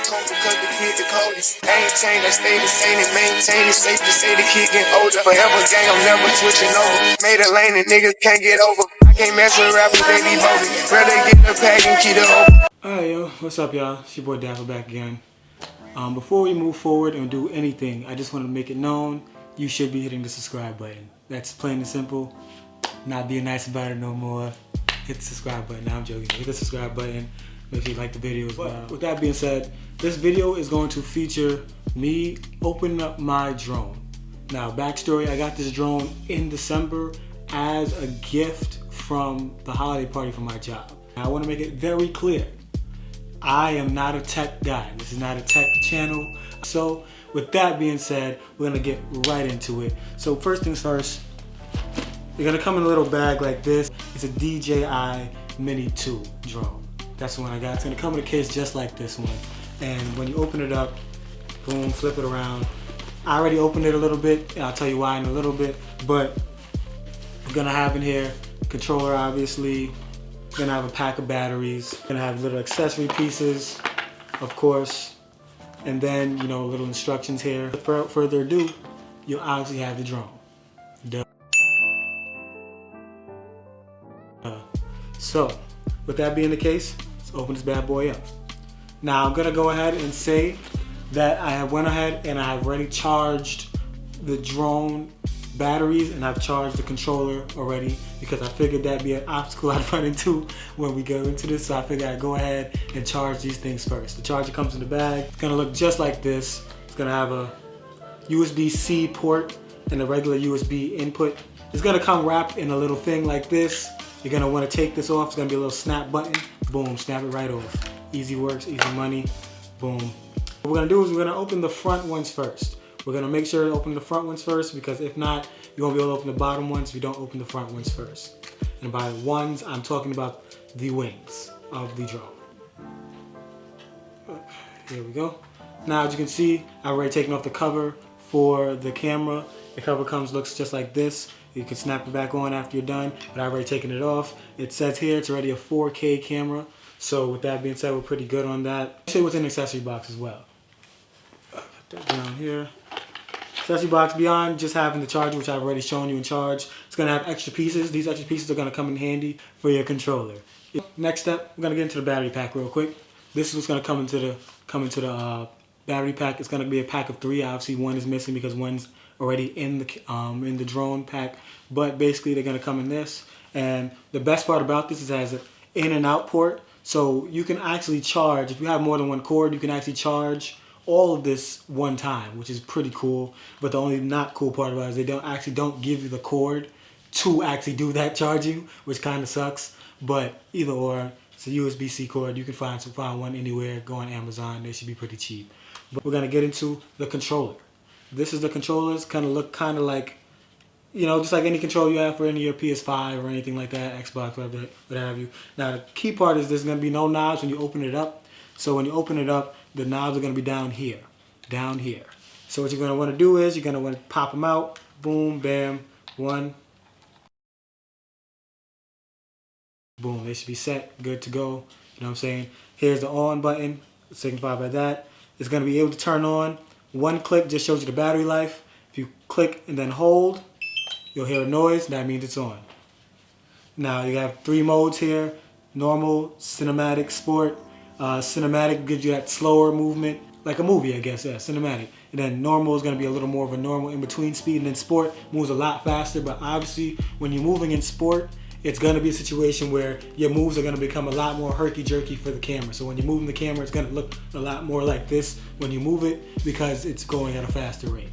cold because the kid the coldest. I ain't changed, I stay the same and maintain it. Safe to say the kid getting older. Forever gang, I'm never switching over. Made a lane and niggas can't get over. I can't mess with rappers, they be voting. Rather get the pack and keep it open. Alright yo, what's up y'all? It's your boy Dapper back again. Before we move forward and do anything, I just want to make it known you should be hitting the subscribe button. That's plain and simple. Not being nice about it no more. Hit the subscribe button. Nah, I'm joking. Hit the subscribe button. Make sure you like the video as well. With that being said, this video is going to feature me opening up my drone. Now, backstory, I got this drone in December as a gift from the holiday party for my job. Now, I want to make it very clear. I am not a tech guy. This is not a tech channel. So with that being said, we're gonna get right into it. So first things first, you're gonna come in a little bag like this. It's a DJI Mini 2 drone. That's the one I got. It's gonna come in a case just like this one. And when you open it up, boom, flip it around. I already opened it a little bit, and I'll tell you why in a little bit, but we're gonna have in here controller, obviously. We're gonna have a pack of batteries. We're gonna have little accessory pieces, of course. And then, you know, little instructions here. Without further ado, you'll obviously have the drone. Duh. So, with that being the case, let's open this bad boy up. Now, I'm gonna go ahead and say that I have went ahead and I have already charged the drone batteries and I've charged the controller already because I figured that'd be an obstacle I'd run into when we go into this, so I figured I'd go ahead and charge these things first. The charger comes in the bag. It's gonna look just like this. It's gonna have a USB-C port and a regular USB input. It's gonna come wrapped in a little thing like this. You're gonna wanna take this off. It's gonna be a little snap button. Boom, snap it right off. Easy works, easy money, boom. What we're gonna do is we're gonna open the front ones first. We're gonna make sure to open the front ones first because if not, you won't be able to open the bottom ones if you don't open the front ones first. And by ones, I'm talking about the wings of the drone. Here we go. Now, as you can see, I've already taken off the cover for the camera. The cover looks just like this. You can snap it back on after you're done, but I've already taken it off. It says here it's already a 4K camera. So with that being said, we're pretty good on that. I'll show you what's in the accessory box as well. Put that down here. Accessory box, beyond just having the charger, which I've already shown you in charge, it's going to have extra pieces. These extra pieces are going to come in handy for your controller. Next step, we're going to get into the battery pack real quick. This is what's going to come into the battery pack. It's going to be a pack of 3. Obviously, one is missing because one's already in the drone pack. But basically, they're going to come in this. And the best part about this is it has an in and out port, so you can actually charge. If you have more than one cord, you can actually charge all of this one time, which is pretty cool. But the only not cool part about it is they don't give you the cord to actually do that charging, which kind of sucks. But either or, it's a USB-C cord. You can find one anywhere. Go on Amazon. They should be pretty cheap. But we're gonna get into the controller. This is the controller. It's gonna look kind of like, you know, just like any controller you have for any of your PS5 or anything like that, Xbox, whatever, what have you. Now the key part is there's gonna be no knobs when you open it up. So when you open it up, the knobs are going to be down here. So what you're going to want to do is you're going to want to pop them out. Boom, bam, one. Boom, they should be set, good to go. You know what I'm saying? Here's the on button, signified by that. It's going to be able to turn on. One click just shows you the battery life. If you click and then hold, you'll hear a noise. That means it's on. Now you have 3 modes here. Normal, cinematic, sport. Cinematic gives you that slower movement, like a movie, I guess, yeah, cinematic. And then normal is going to be a little more of a normal in-between speed, and then sport moves a lot faster, but obviously when you're moving in sport, it's going to be a situation where your moves are going to become a lot more herky-jerky for the camera. So when you're moving the camera, it's going to look a lot more like this when you move it because it's going at a faster rate.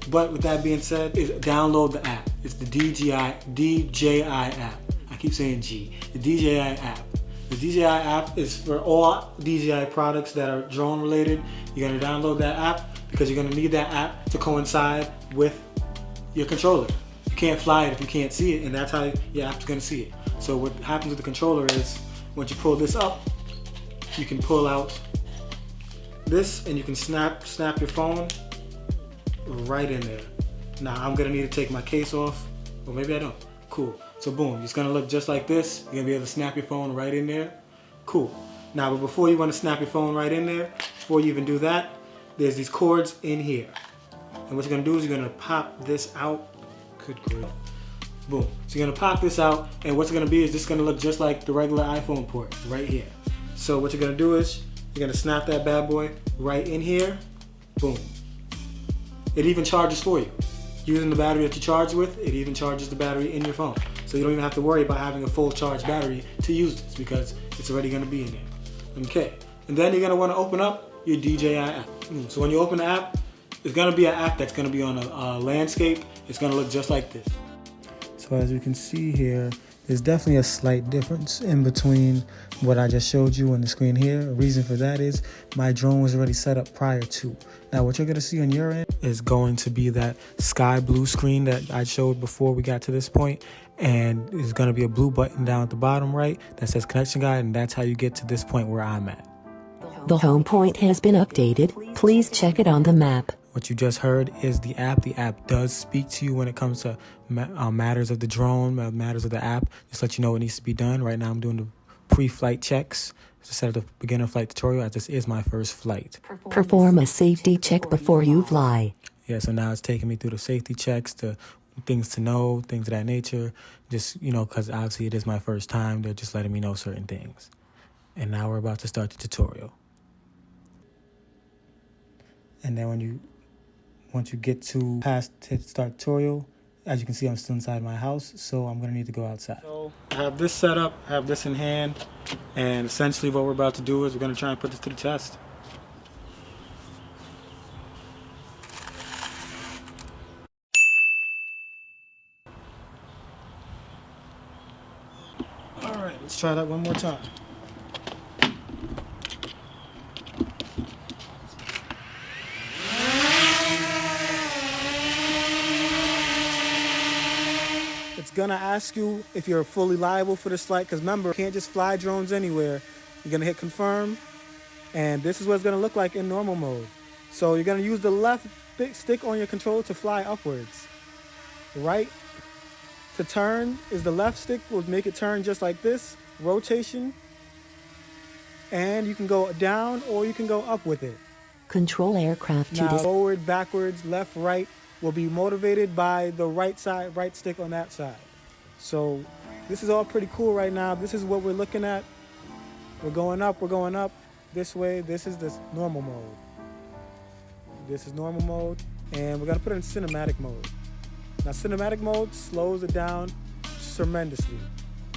But with that being said, download the app. It's the DJI app. I keep saying G. The DJI app. The DJI app is for all DJI products that are drone related. You're gonna download that app because you're gonna need that app to coincide with your controller. You can't fly it if you can't see it, and that's how your app's gonna see it. So what happens with the controller is once you pull this up, you can pull out this and you can snap your phone right in there. Now I'm gonna need to take my case off, or maybe I don't. Cool. So boom, it's gonna look just like this. You're gonna be able to snap your phone right in there. Cool. Now, but before you wanna snap your phone right in there, before you even do that, there's these cords in here. And what you're gonna do is you're gonna pop this out. Good grief. Boom. So you're gonna pop this out, and what's gonna be is this gonna look just like the regular iPhone port right here. So what you're gonna do is you're gonna snap that bad boy right in here. Boom. It even charges for you. Using the battery that you charge with, it even charges the battery in your phone. So you don't even have to worry about having a full charge battery to use this because it's already gonna be in there. Okay. And then you're gonna wanna open up your DJI app. So when you open the app, it's gonna be an app that's gonna be on a landscape. It's gonna look just like this. So as you can see here, there's definitely a slight difference in between what I just showed you on the screen here. A reason for that is my drone was already set up prior to. Now what you're gonna see on your end is going to be that sky blue screen that I showed before we got to this point. And there's gonna be a blue button down at the bottom right that says connection guide, and that's how you get to this point where I'm at. The home point has been updated. Please check it on the map. What you just heard is the app. The app does speak to you when it comes to matters of the drone, matters of the app. Just let you know what needs to be done. Right now I'm doing the pre-flight checks to set up the beginner flight tutorial, as this is my first flight. Perform a safety check before you fly. Yeah, so now it's taking me through the safety checks, the things to know, things of that nature. Just, because obviously it is my first time. They're just letting me know certain things. And now we're about to start the tutorial. And then once you get to past start tutorial, as you can see, I'm still inside my house, so I'm gonna need to go outside. So I have this set up, I have this in hand, and essentially what we're about to do is we're gonna try and put this to the test. All right, let's try that one more time. It's gonna ask you if you're fully liable for this flight, because remember, you can't just fly drones anywhere. You're gonna hit confirm, and this is what it's gonna look like in normal mode. So you're gonna use the left stick on your controller to fly upwards. Right to turn is the left stick, will make it turn just like this, rotation. And you can go down or you can go up with it. Control aircraft to Now, forward, backwards, left, right will be motivated by the right side, right stick on that side. So this is all pretty cool right now. This is what we're looking at. We're going up this way. This is this normal mode. This is normal mode, and we're gonna put it in cinematic mode. Now cinematic mode slows it down tremendously,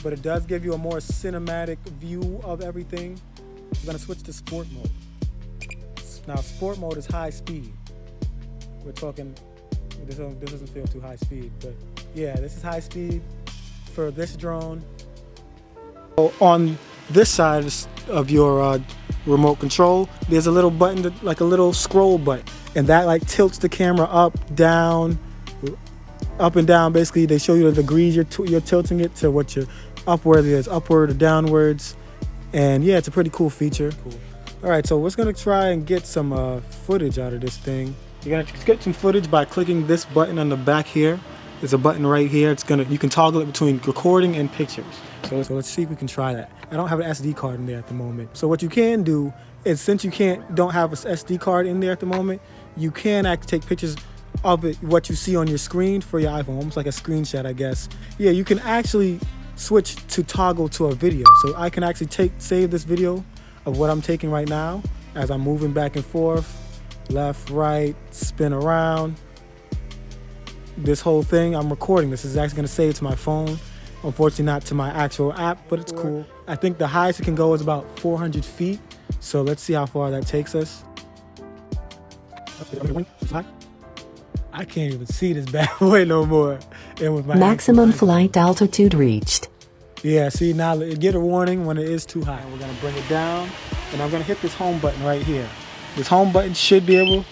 but it does give you a more cinematic view of everything. We're gonna switch to sport mode. Now sport mode is high speed. We're talking, this doesn't feel too high speed, but yeah, this is high speed for this drone. So on this side of your remote control, there's a little button, like a little scroll button, and that like tilts the camera up and down. Basically, they show you the degrees you're tilting it to what you're upward is, upward or downwards. And yeah, it's a pretty cool feature. Cool. All right, so we're gonna try and get some footage out of this thing. You're gonna get some footage by clicking this button on the back here. There's a button right here. You can toggle it between recording and pictures. So let's see if we can try that. I don't have an SD card in there at the moment. So what you can do is, since you don't have an SD card in there at the moment, you can actually take pictures of it, what you see on your screen for your iPhone, almost like a screenshot, I guess. Yeah, you can actually switch to toggle to a video. So I can actually save this video of what I'm taking right now as I'm moving back and forth, left, right, spin around. This whole thing, I'm recording. This is actually gonna save to my phone. Unfortunately not to my actual app, but it's cool. I think the highest it can go is about 400 feet. So let's see how far that takes us. I can't even see this bad boy no more. And with my maximum flight altitude reached. Yeah, see, now get a warning when it is too high. And we're gonna bring it down, and I'm gonna hit this home button right here. This home button should be able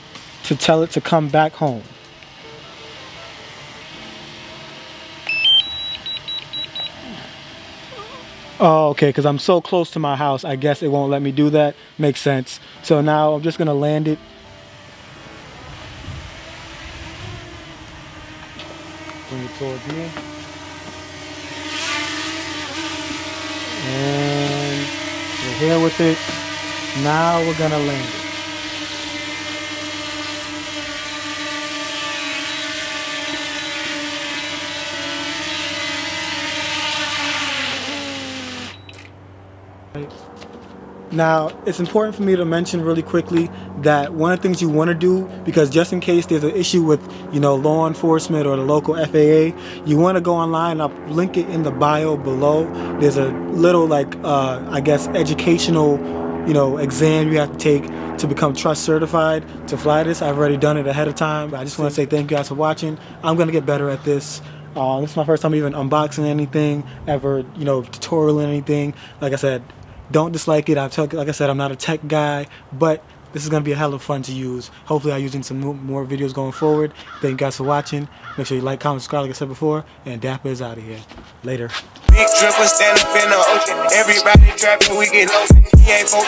to tell it to come back home. Oh, okay, because I'm so close to my house, I guess it won't let me do that. Makes sense. So now I'm just gonna land it. Bring it towards me. And we're here with it. Now we're gonna land it. Now, it's important for me to mention really quickly that one of the things you want to do, because just in case there's an issue with, you know, law enforcement or the local FAA, you want to go online. I'll link it in the bio below. There's a little, like, I guess, educational, you know, exam you have to take to become trust certified to fly this. I've already done it ahead of time, but I just want to say thank you guys for watching. I'm going to get better at this. This is my first time even unboxing anything, ever, you know, tutorialing anything. Like I said, don't dislike it. Like I said, I'm not a tech guy, but this is going to be a hell of fun to use. Hopefully I'll use in some more videos going forward. Thank you guys for watching. Make sure you like, comment, subscribe like I said before, and Dapper is out of here. Later. Big dripper stand up in the ocean. Everybody trapping, we get lost. He ain't focused.